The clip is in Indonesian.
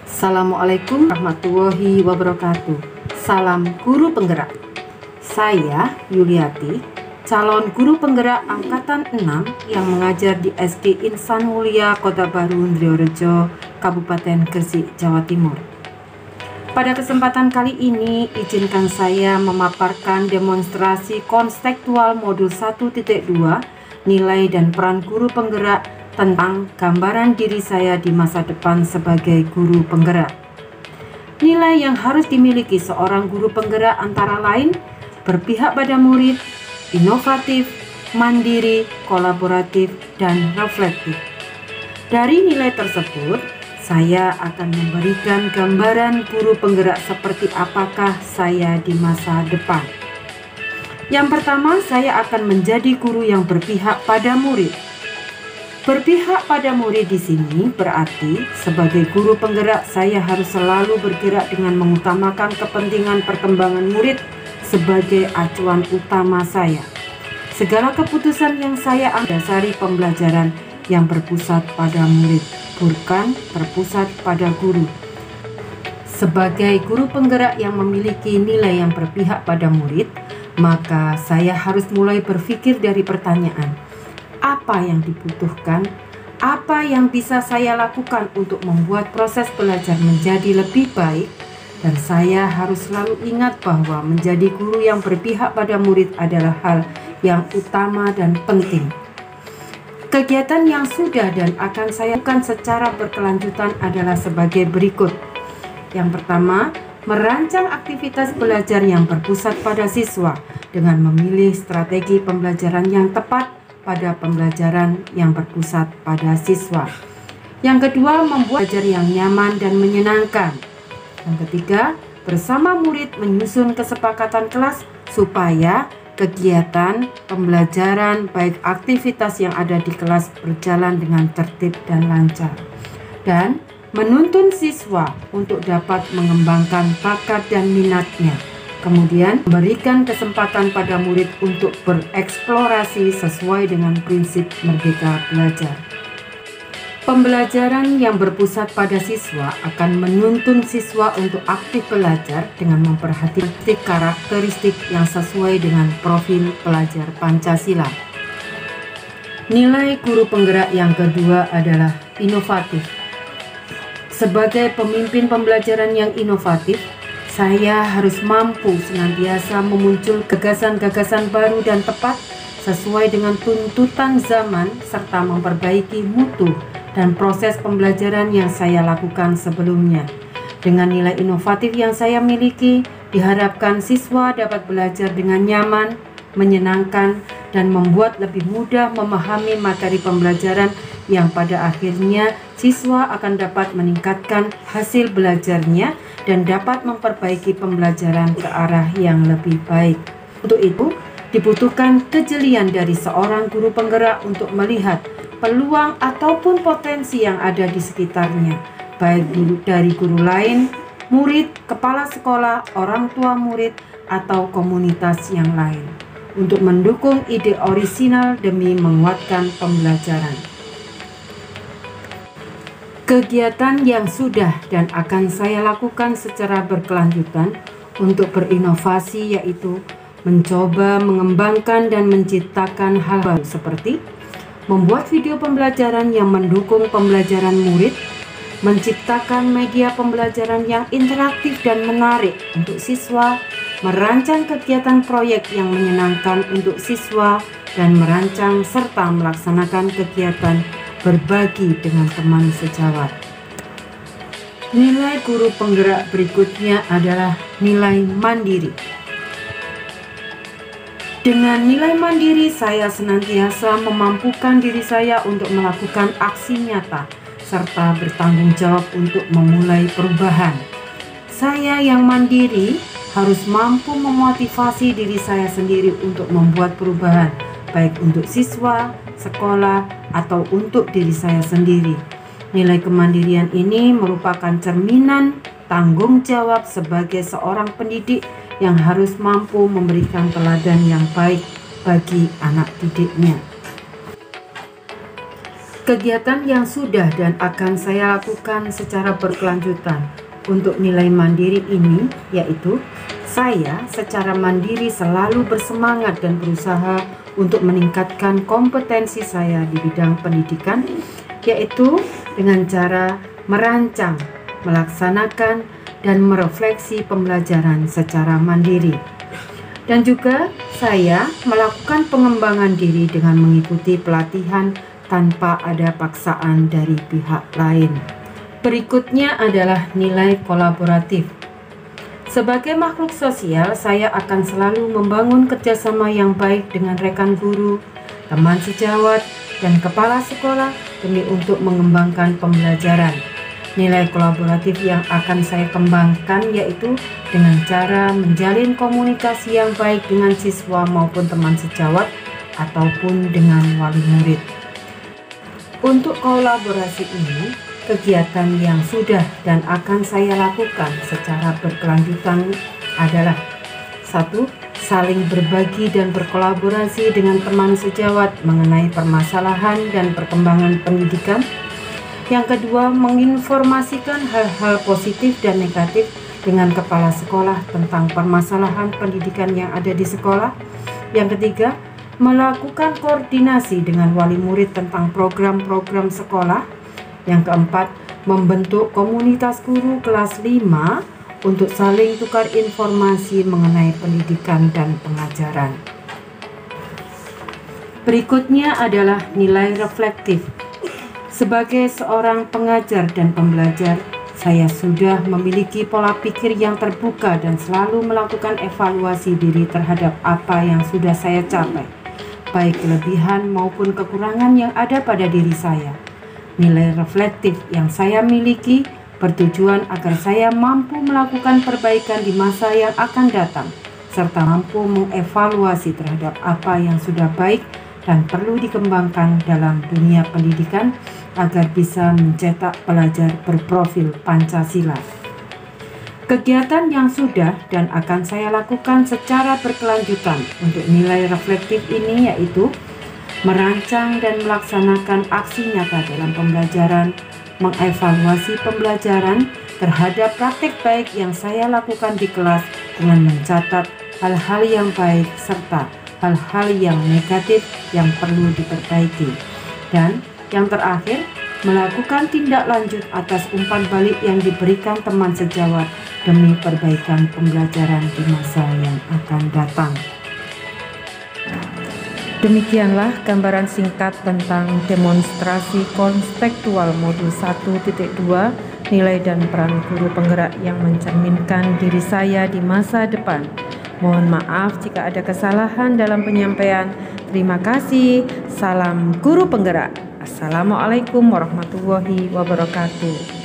Assalamualaikum warahmatullahi wabarakatuh. Salam guru penggerak. Saya Yuliati, calon guru penggerak angkatan 6 yang mengajar di SD Insan Mulia Kota Baru Ndriorejo, Kabupaten Gresik, Jawa Timur. Pada kesempatan kali ini, izinkan saya memaparkan demonstrasi konstekstual modul 1.2 nilai dan peran guru penggerak tentang gambaran diri saya di masa depan sebagai guru penggerak. Nilai yang harus dimiliki seorang guru penggerak antara lain berpihak pada murid, inovatif, mandiri, kolaboratif, dan reflektif. Dari nilai tersebut, saya akan memberikan gambaran guru penggerak seperti apakah saya di masa depan. Yang pertama, saya akan menjadi guru yang berpihak pada murid. Berpihak pada murid di sini berarti sebagai guru penggerak saya harus selalu bergerak dengan mengutamakan kepentingan perkembangan murid sebagai acuan utama saya. Segala keputusan yang saya ambil dasari pembelajaran yang berpusat pada murid, bukan berpusat pada guru. Sebagai guru penggerak yang memiliki nilai yang berpihak pada murid, maka saya harus mulai berpikir dari pertanyaan, apa yang dibutuhkan, apa yang bisa saya lakukan untuk membuat proses belajar menjadi lebih baik, dan saya harus selalu ingat bahwa menjadi guru yang berpihak pada murid adalah hal yang utama dan penting. Kegiatan yang sudah dan akan saya lakukan secara berkelanjutan adalah sebagai berikut. Yang pertama, merancang aktivitas belajar yang berpusat pada siswa dengan memilih strategi pembelajaran yang tepat pada pembelajaran yang berpusat pada siswa. Yang kedua, membuat belajar yang nyaman dan menyenangkan. Yang ketiga, bersama murid menyusun kesepakatan kelas supaya kegiatan pembelajaran baik aktivitas yang ada di kelas berjalan dengan tertib dan lancar. Dan menuntun siswa untuk dapat mengembangkan bakat dan minatnya. Kemudian memberikan kesempatan pada murid untuk bereksplorasi sesuai dengan prinsip merdeka belajar. Pembelajaran yang berpusat pada siswa akan menuntun siswa untuk aktif belajar dengan memperhatikan karakteristik yang sesuai dengan profil pelajar Pancasila. Nilai guru penggerak yang kedua adalah inovatif. Sebagai pemimpin pembelajaran yang inovatif, saya harus mampu senantiasa memuncul gagasan-gagasan baru dan tepat sesuai dengan tuntutan zaman serta memperbaiki mutu dan proses pembelajaran yang saya lakukan sebelumnya. Dengan nilai inovatif yang saya miliki, diharapkan siswa dapat belajar dengan nyaman, menyenangkan, dan membuat lebih mudah memahami materi pembelajaran yang pada akhirnya siswa akan dapat meningkatkan hasil belajarnya dan dapat memperbaiki pembelajaran ke arah yang lebih baik. Untuk itu, dibutuhkan kejelian dari seorang guru penggerak untuk melihat peluang ataupun potensi yang ada di sekitarnya, baik dari guru lain, murid, kepala sekolah, orang tua murid, atau komunitas yang lain, untuk mendukung ide orisinal demi menguatkan pembelajaran. Kegiatan yang sudah dan akan saya lakukan secara berkelanjutan untuk berinovasi yaitu mencoba mengembangkan dan menciptakan hal baru seperti membuat video pembelajaran yang mendukung pembelajaran murid, menciptakan media pembelajaran yang interaktif dan menarik untuk siswa, merancang kegiatan proyek yang menyenangkan untuk siswa, dan merancang serta melaksanakan kegiatan berbagi dengan teman sejawat. Nilai guru penggerak berikutnya adalah nilai mandiri. Dengan nilai mandiri, saya senantiasa memampukan diri saya untuk melakukan aksi nyata serta bertanggung jawab untuk memulai perubahan. Saya yang mandiri harus mampu memotivasi diri saya sendiri untuk membuat perubahan, baik untuk siswa, sekolah, atau untuk diri saya sendiri. Nilai kemandirian ini merupakan cerminan tanggung jawab sebagai seorang pendidik yang harus mampu memberikan teladan yang baik bagi anak didiknya. Kegiatan yang sudah dan akan saya lakukan secara berkelanjutan untuk nilai mandiri ini yaitu saya secara mandiri selalu bersemangat dan berusaha untuk meningkatkan kompetensi saya di bidang pendidikan, yaitu dengan cara merancang, melaksanakan, dan merefleksi pembelajaran secara mandiri. Dan juga saya melakukan pengembangan diri dengan mengikuti pelatihan tanpa ada paksaan dari pihak lain. Berikutnya adalah nilai kolaboratif. Sebagai makhluk sosial, saya akan selalu membangun kerjasama yang baik dengan rekan guru, teman sejawat, dan kepala sekolah demi untuk mengembangkan pembelajaran. Nilai kolaboratif yang akan saya kembangkan yaitu dengan cara menjalin komunikasi yang baik dengan siswa maupun teman sejawat ataupun dengan wali murid. Untuk kolaborasi ini, kegiatan yang sudah dan akan saya lakukan secara berkelanjutan adalah 1. Saling berbagi dan berkolaborasi dengan teman sejawat mengenai permasalahan dan perkembangan pendidikan. Yang kedua, menginformasikan hal-hal positif dan negatif dengan kepala sekolah tentang permasalahan pendidikan yang ada di sekolah. Yang ketiga, melakukan koordinasi dengan wali murid tentang program-program sekolah. Yang keempat, membentuk komunitas guru kelas 5 untuk saling tukar informasi mengenai pendidikan dan pengajaran. Berikutnya adalah nilai reflektif. Sebagai seorang pengajar dan pembelajar, saya sudah memiliki pola pikir yang terbuka dan selalu melakukan evaluasi diri terhadap apa yang sudah saya capai, baik kelebihan maupun kekurangan yang ada pada diri saya. Nilai reflektif yang saya miliki bertujuan agar saya mampu melakukan perbaikan di masa yang akan datang, serta mampu mengevaluasi terhadap apa yang sudah baik dan perlu dikembangkan dalam dunia pendidikan agar bisa mencetak pelajar berprofil Pancasila. Kegiatan yang sudah dan akan saya lakukan secara berkelanjutan untuk nilai reflektif ini yaitu merancang dan melaksanakan aksi nyata dalam pembelajaran, mengevaluasi pembelajaran terhadap praktik baik yang saya lakukan di kelas dengan mencatat hal-hal yang baik serta hal-hal yang negatif yang perlu diperbaiki. Dan yang terakhir, melakukan tindak lanjut atas umpan balik yang diberikan teman sejawat demi perbaikan pembelajaran di masa yang akan datang. Demikianlah gambaran singkat tentang demonstrasi konstekstual modul 1.2 nilai dan peran guru penggerak yang mencerminkan diri saya di masa depan. Mohon maaf jika ada kesalahan dalam penyampaian. Terima kasih. Salam guru penggerak. Assalamualaikum warahmatullahi wabarakatuh.